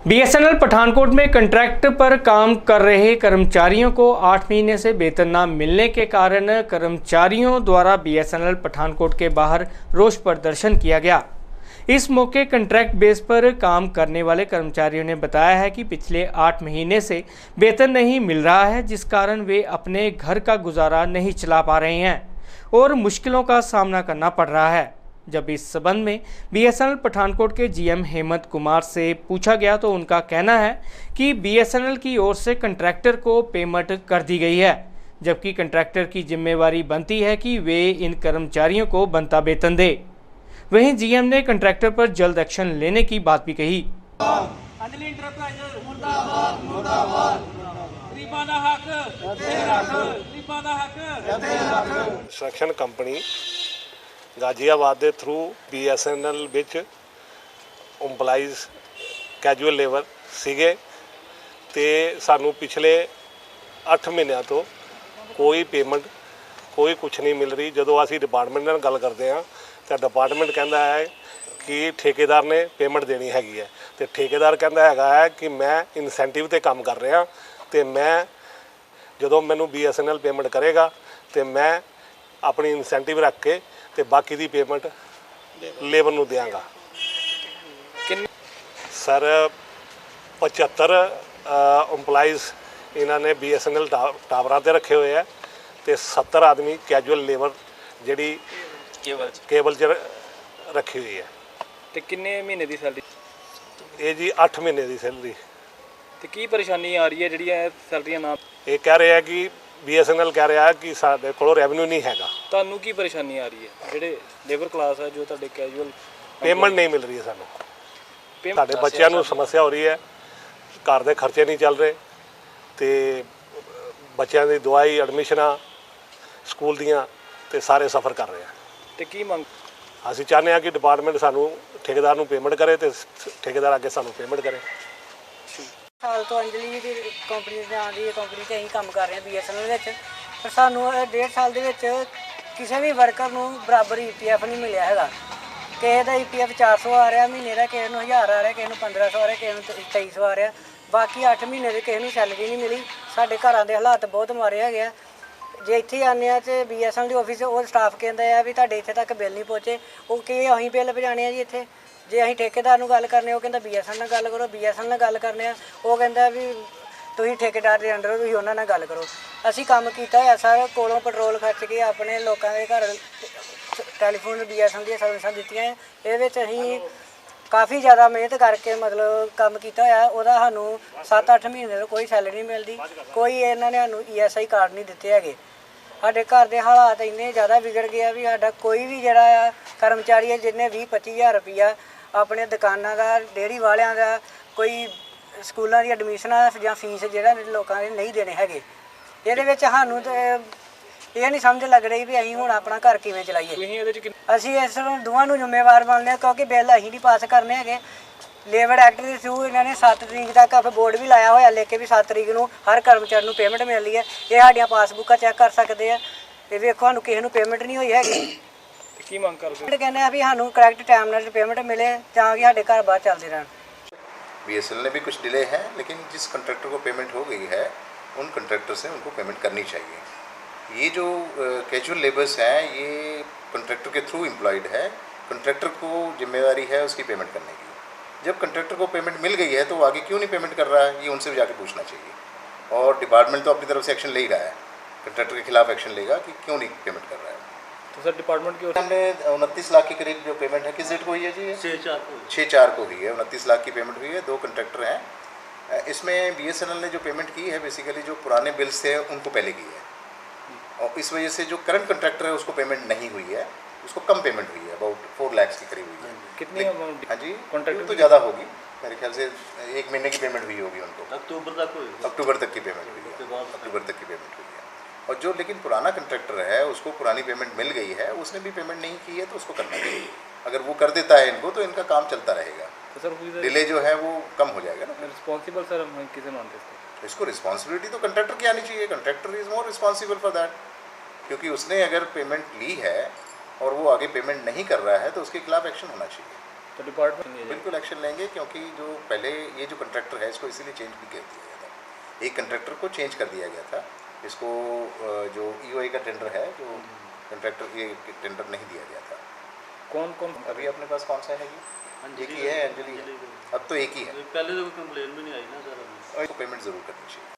BSNL Pathankot में contract पर काम कर रहे कर्मचारियों को 8 महीने से वेतन न मिलने के कारण कर्मचारियों द्वारा बीएसएनएल पठानकोट के बाहर रोष प्रदर्शन किया गया। इस मौके कॉन्ट्रैक्ट बेस पर काम करने वाले कर्मचारियों ने बताया है कि पिछले 8 महीने से वेतन नहीं मिल रहा है, जिस कारण वे अपने घर का गुजारा नहीं चला पा रहे हैं और मुश्किलों का सामना करना पड़ रहा है। जब इस संबंध में बीएसएनएल पठानकोट के जीएम हेमंत कुमार से पूछा गया तो उनका कहना है कि बीएसएनएल की ओर से कॉन्ट्रैक्टर को पेमेंट कर दी गई है, जबकि कॉन्ट्रैक्टर की जिम्मेवारी बनती है कि वे इन कर्मचारियों को बनता वेतन दे। वहीं जीएम ने कॉन्ट्रैक्टर पर जल्द एक्शन लेने की बात भी कही। कंस्ट्रक्शन कंपनी गाजियाबाद के थ्रू बीएसएनएल विच एम्पलाइज कैजुअल लेबर सीगे ते सानू पिछले 8 महीनों तो कोई पेमेंट कोई कुछ नहीं मिल रही। जो असी डिपार्टमेंट नाल गल करते हैं तो डिपार्टमेंट कहता है कि ठेकेदार ने पेमेंट देनी हैगी है, तो ठेकेदार कहता है कि मैं इनसेंटिव ते काम कर रहा, तो मैं जो मैनू बीएसएनएल पेमेंट करेगा तो मैं अपनी इनसेंटिव रख के ते बाकी दी पेमेंट लेबर नूं देंगा। सर 75 एम्पलाइज इन्होंने बीएसएनएल टावरां ते रखे हुए हैं, तो 70 आदमी कैजुअल लेबर जिहड़ी केबल च रखी हुई है। ते किन्ने महीने दी सैलरी? ये जी 8 महीने की सैलरी। ते की परेशानी आ रही है जिहड़ियां सैलरियां ना? ये कह रहे हैं कि बीएसएनएल कह रहा है कि साडे कोल रेवन्यू नहीं हैगा। ਤੁਹਾਨੂੰ की परेशानी आ रही है? जिहड़े लेबर क्लास है जो तुहाडे कैजुअल पेमेंट नहीं मिल रही है सानू। साडे बच्चों नूं समस्या हो रही है, घर के खर्चे नहीं चल रहे, तो बच्चों की दवाई एडमिशनां स्कूल दियां ते सारे सफ़र कर रहे हैं। ते की मंग असीं चाहते हैं कि डिपार्टमेंट सानू ठेकेदार नूं पेमेंट करे तो ठेकेदार आगे सानू पेमेंट करे। साल तो अंजलि की कंपनी नाम की कंपनी से अं काम कर रहे हैं बीएसएनएल पर सानू 1.5 साल के किसी भी वर्कर को बराबर ईपीएफ नहीं मिले है। किसी का ईपीएफ 400 आ रहा महीने का, किसी को 1000 आ रहा, किसी को 1500 आ रहा, किसी को 2300 आ रहा। बाकी 8 महीने की किसी को सैलरी नहीं मिली। साढ़े घर के हालात बहुत मारे है। जो इतने आने तो बीएसएनएल ऑफिस वो स्टाफ कहता है भी तुहाडे इत्थे तक बिल नहीं पहुँचे, वो कि असीं बिल पजाने जी इत्थे। जे असीं ठेकेदार नूं गल करने वो कहता बीएसएनएल नाल गल करो, बीएसएनएल नाल गल करने वो कहता भी तुसीं ठेकेदार दे अंडर तुसीं उन्हां नाल गल करो। असीं काम कीता है सर, कोलों पेट्रोल खर्च के अपने लोगों के घर टैलीफोन बीएसएनएल दी सर्विसां दित्तियां। इहदे विच असीं काफ़ी ज़्यादा मेहनत करके मतलब काम किया होया। उहदा सानू 7-8 महीने कोई सैलरी नहीं मिलती, कोई इन्हां ने सानू ईएसआई कार्ड नहीं दिते हैगे। साडे घर के हालात इन्ने ज़्यादा बिगड़ गए भी साडा कोई भी जिहड़ा कर्मचारी है जिन्हें 20-25 हज़ार रुपया अपने दुकानों का, डेयरी वालियां का, कोई स्कूलों की एडमिशनां या फीस जिहड़ा लोगों ने नहीं देने हैगे। इहदे विच सानू ते ये नहीं समझ लग रही भी असीं हुण अपना घर किवें चलाइए। असीं इस दोवां नूं जिम्मेवार बनने क्योंकि बिल असीं नहीं पास करने हैगे। लेबर एक्ट के थ्रू इन्होंने 7 तरीक तक बोर्ड भी लाया होया लेके भी 7 तरीक को हर कर्मचारी को पेमेंट मिल रही है। ये साडियां पासबुक चैक कर सकते हैं। ये वेखो सानू किसी को पेमेंट नहीं हुई हैगी। की मंग करदे? कहने हैं भी सानू करैक्ट टाइम नाल पेमेंट मिले ताकि साडे घर बाहर चलते रहन। बीएसएनएल ने भी कुछ डिले है, लेकिन जिस कंट्रैक्टर को पेमेंट हो गई है उन कंट्रैक्टर से उनको पेमेंट करनी चाहिए। ये जो कैजुअल लेबर्स हैं ये कंट्रैक्टर के थ्रू एम्प्लॉयड है, कंट्रैक्टर को जिम्मेदारी है उसकी पेमेंट करने की। जब कंट्रैक्टर को पेमेंट मिल गई है तो वो आगे क्यों नहीं पेमेंट कर रहा है, ये उनसे भी जाके पूछना चाहिए। और डिपार्टमेंट तो अपनी तरफ से एक्शन ले ही रहा है, कंट्रैक्टर के खिलाफ एक्शन लेगा कि क्यों नहीं पेमेंट कर रहा है। तो सर डिपार्टमेंट की ओर हमने 29 लाख के करीब जो पेमेंट है, किस डेट को हुई है जी? 6/4 को हुई है। 29 लाख की पेमेंट हुई है। 2 कंट्रैक्टर हैं। इसमें बीएसएनएल ने जो पेमेंट की है बेसिकली जो पुराने बिल्स थे उनको पहले की है, और इस वजह से जो करंट कंट्रैक्टर है उसको पेमेंट नहीं हुई है, उसको कम पेमेंट हुई है, अबाउट 4 लाख के करीब हुई है। कितनी अमाउंट? हाँ जी, कॉन्ट्रैक्टर तो ज़्यादा होगी, मेरे ख्याल से 1 महीने की पेमेंट हुई होगी उनको। अक्टूबर तक की पेमेंट हुई है, अक्टूबर तक की पेमेंट हुई है। और जो लेकिन पुराना कंट्रैक्टर है उसको पुरानी पेमेंट मिल गई है, उसने भी पेमेंट नहीं की है तो उसको करना चाहिए। अगर वो कर देता है इनको तो इनका काम चलता रहेगा। तो सर डिले जो है वो कम हो जाएगा ना। रिस्पॉन्सिबल सर हम किसे मानते हैं? इसको रिस्पॉन्सिबिलिटी तो कंट्रैक्टर की आनी चाहिए। Contractor is more responsible for that, क्योंकि उसने अगर पेमेंट ली है और वो आगे पेमेंट नहीं कर रहा है तो उसके खिलाफ एक्शन होना चाहिए। तो डिपार्टमेंट नहीं है बिल्कुल एक्शन लेंगे, क्योंकि जो पहले ये जो कंट्रैक्टर है इसको इसीलिए चेंज भी कर दिया गया था। एक कंट्रैक्टर को चेंज कर दिया गया था, इसको जो ईओआई का टेंडर है, जो कंट्रैक्टर ये टेंडर नहीं दिया गया था। कौन कौन अभी अपने पास कौन सा है ये? एक ही है, अंजलि है। अब तो एक ही है, पहले तो कोई कंप्लेन भी नहीं आई ना सर। और इसको पेमेंट ज़रूर करनी चाहिए।